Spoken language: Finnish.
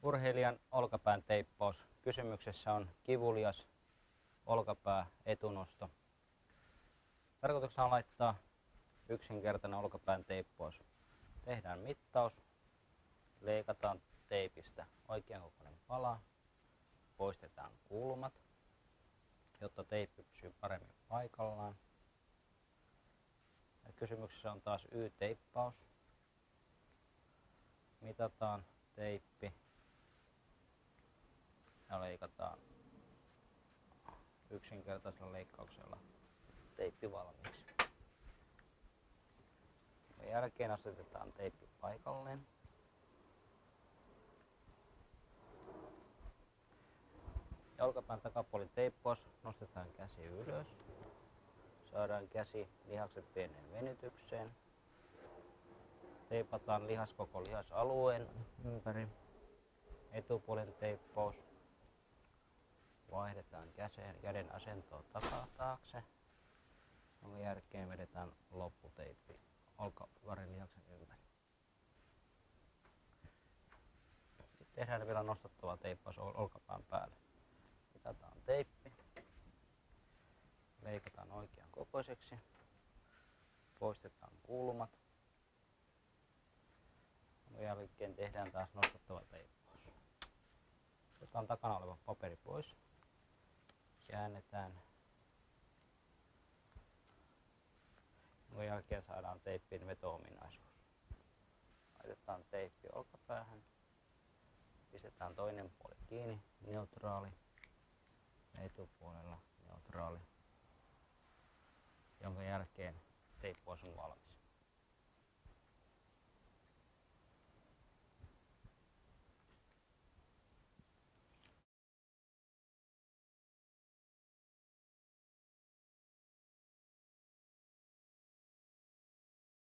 Urheilijan olkapään teippaus. Kysymyksessä on kivulias olkapää etunosto. Tarkoituksena on laittaa yksinkertainen olkapään teippaus. Tehdään mittaus, leikataan teipistä oikean kokoinen pala, poistetaan kulmat, jotta teippi pysyy paremmin paikallaan. Ja kysymyksessä on taas Y-teippaus. Mitataan teippi ja leikataan yksinkertaisella leikkauksella teippi valmiiksi. Sen jälkeen asetetaan teippi paikalleen. Ja olkapään takapuoli teippaus, nostetaan käsi ylös. Saadaan käsi lihakset pieneen venytykseen. Teipataan lihas koko lihasalueen ympäri. Etupuolen teippaus. Vaihdetaan käden asentoa taakse. Jonka jälkeen vedetään lopputeippi olkavarren lihaksen ympäri. Sitten tehdään vielä nostettava teippaus olkapään päälle. Mitataan teippi. Leikataan oikean kokoiseksi. Poistetaan kulmat. Sen jälkeen tehdään taas nostettava teippaus. Otetaan takana oleva paperi pois. Käännetään. Sen jälkeen saadaan teippiin veto-ominaisuus. Laitetaan teippi olkapäähän. Pistetään toinen puoli kiinni, neutraali. Etupuolella neutraali. Jonka jälkeen teippaus on valmis.